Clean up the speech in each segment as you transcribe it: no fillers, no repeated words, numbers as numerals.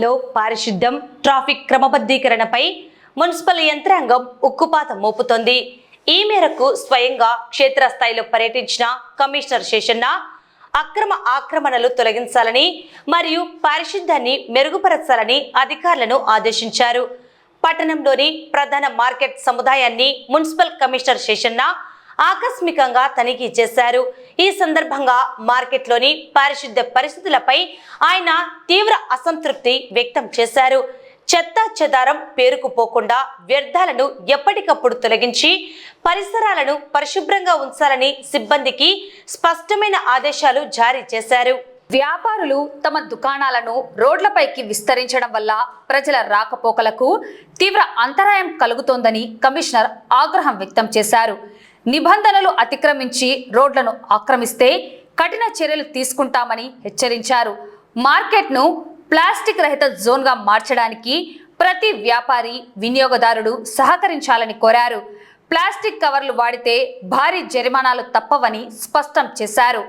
లో పారిశుద్ధ్యం traffic క్రమబద్ధీకరణపై municipal యంత్రాంగం ఉక్కుపాత మోపుతోంది. ఈ మేరకు స్వయంగా క్షేత్రస్థాయిలో పర్యటించిన కమిషనర్ శేషన్న అక్రమ ఆక్రమణలు తొలగించాలని మరియు పారిశుద్ధ్యాన్ని మెరుగుపరచాలని అధికారులను ఆదేశించారు. పట్టణంలోని ప్రధాన మార్కెట్ సముదాయాన్ని మున్సిపల్ కమిషనర్ శేషన్న ఆకస్మికంగా తనిఖీ చేశారు. ఈ సందర్భంగా మార్కెట్లోని పారిశుద్ధ్య పరిస్థితులపై ఆయన తీవ్ర అసంతృప్తి వ్యక్తం చేశారు. చెత్త చెదారం పేరుకుపోకుండా వ్యర్థాలను ఎప్పటికప్పుడు తొలగించి పరిసరాలను పరిశుభ్రంగా ఉంచాలని సిబ్బందికి స్పష్టమైన ఆదేశాలు జారీ చేశారు. వ్యాపారులు తమ దుకాణాలను రోడ్లపైకి విస్తరించడం వల్ల ప్రజల రాకపోకలకు తీవ్ర అంతరాయం కలుగుతోందని కమిషనర్ ఆగ్రహం వ్యక్తం చేశారు. నిబంధనలు అతిక్రమించి రోడ్లను ఆక్రమిస్తే కఠిన చర్యలు తీసుకుంటామని హెచ్చరించారు. మార్కెట్ను ప్లాస్టిక్ రహిత జోన్గా మార్చడానికి ప్రతి వ్యాపారి వినియోగదారుడు సహకరించాలని కోరారు. ప్లాస్టిక్ కవర్లు వాడితే భారీ జరిమానాలు తప్పవని స్పష్టం చేశారు.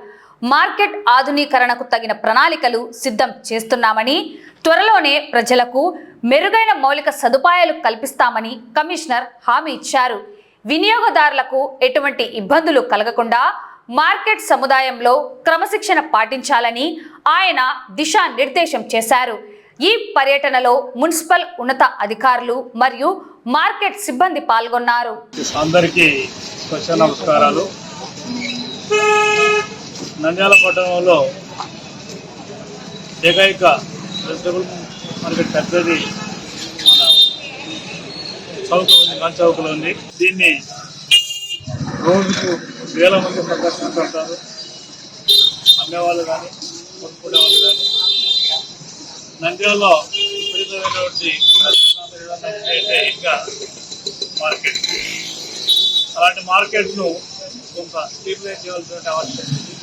మార్కెట్ ఆధునీకరణకు తగిన ప్రణాళికలు సిద్ధం చేస్తున్నామని, త్వరలోనే ప్రజలకు మెరుగైన మౌలిక సదుపాయాలు కల్పిస్తామని కమిషనర్ హామీ ఇచ్చారు. వినియోగదారులకు ఎటువంటి ఇబ్బందులు కలగకుండా మార్కెట్ సముదాయంలో క్రమశిక్షణ పాటించాలని ఆయన దిశానిర్దేశం చేశారు. ఈ పర్యటనలో మున్సిపల్ ఉన్నత అధికారులు మరియు మార్కెట్ సిబ్బంది పాల్గొన్నారు. అందరికీ నమస్కారాలు. నంద్యాల పట్టణంలో ఏకైక వెజిటబుల్ మార్కెట్ పెద్దది మన చౌక ఉంది, మన చౌకలో ఉంది. దీన్ని రోజుకు వేల మంది సందర్శిస్తుంటారు. అమ్మేవాళ్ళు కానీ కొనుక్కునే వాళ్ళు కానీ. నంద్యాలలో విపరీతమైనటువంటి ఇంకా మార్కెట్, అలాంటి మార్కెట్ను కొంత స్ట్రీమ్లైన్ చేయాల్సిన అవసరం ఉంది.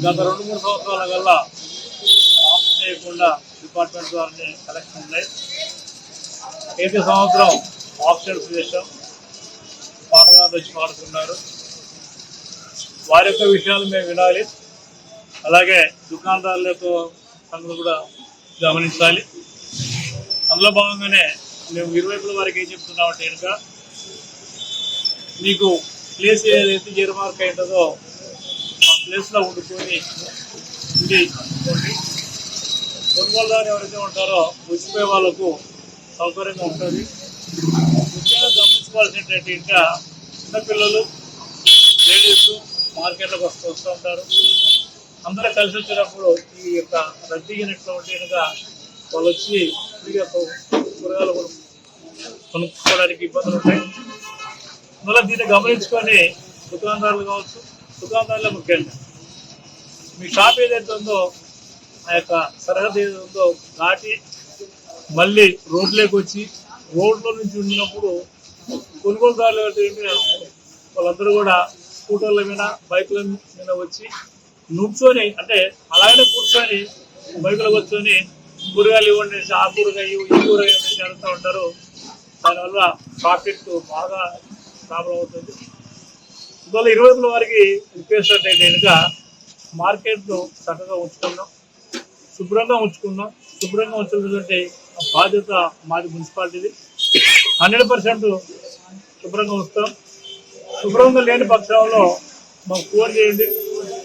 గత 2-3 సంవత్సరాల కల్లా ఆఫ్ చేయకుండా డిపార్ట్మెంట్ ద్వారా కలెక్షన్ ఉన్నాయి. ప్రతి సంవత్సరం ఆప్షన్స్ చేసాం. పాటదారులు వచ్చి పాడుతున్నారు. వారి యొక్క విషయాలు మేము వినాలి. అలాగే దుకాణదారుల యొక్క సంగతి కూడా గమనించాలి. అందులో భాగంగానే మేము ఇరువైపుల వారికి ఏం చెప్తున్నామంటే కనుక మీకు ప్లేస్ ఏదైతే జీరో మార్క్ అవుతుందో ఆ ప్లేస్లో ఉండుకొని కొనుగోలుదారు ఎవరైతే ఉంటారో వచ్చిపోయే వాళ్ళకు సౌకర్యంగా ఉంటుంది. ముఖ్యంగా గమనించుకోవాల్సింది ఇంకా చిన్నపిల్లలు, లేడీస్ మార్కెట్లోకి వస్తూ ఉంటారు. అందరూ కలిసి వచ్చినప్పుడు ఈ యొక్క రద్దీగినట్లు ఉంటే కనుక వాళ్ళు వచ్చి ఫ్రీగా కూరగాయలు కొనుక్కోవడానికి ఇబ్బందులు ఉంటాయి. అందువల్ల దీన్ని గమనించుకొని దుకాణదారులు కావచ్చు, దుకాణదారులే ముఖ్యంగా మీ షాప్ ఏదైతే ఉందో ఆ యొక్క సరిహద్దు ఏదైతే ఉందో దాటి మళ్ళీ రోడ్లోకి వచ్చి రోడ్లో నుంచి ఉండినప్పుడు కొనుగోలుదారులు ఏంటంటే వాళ్ళందరూ కూడా స్కూటర్ల మీద, బైకుల మీద వచ్చి నుంచొని, అంటే అలాగనే కూర్చొని బైకులో కూర్చొని కూరగాయలు ఇవ్వండి, ఆ కూరగాయ ఈ కూరగాయ అడుగుతూ ఉంటారు. దానివల్ల ట్రాఫిక్ బాగా ప్రాబ్లం అవుతుంది. అందువల్ల ఇరువైపుల వారికి రిక్వెస్ట్ అంటే కనుక మార్కెట్ను చక్కగా ఉంచుకుందాం, శుభ్రంగా ఉంచుకుందాం. శుభ్రంగా ఉంచుకుంటే ఆ బాధ్యత మాది మున్సిపాలిటీది. 100% శుభ్రంగా ఉంచుతాం. శుభ్రంగా లేని పక్షంలో మాకు ఫోన్ చేయండి.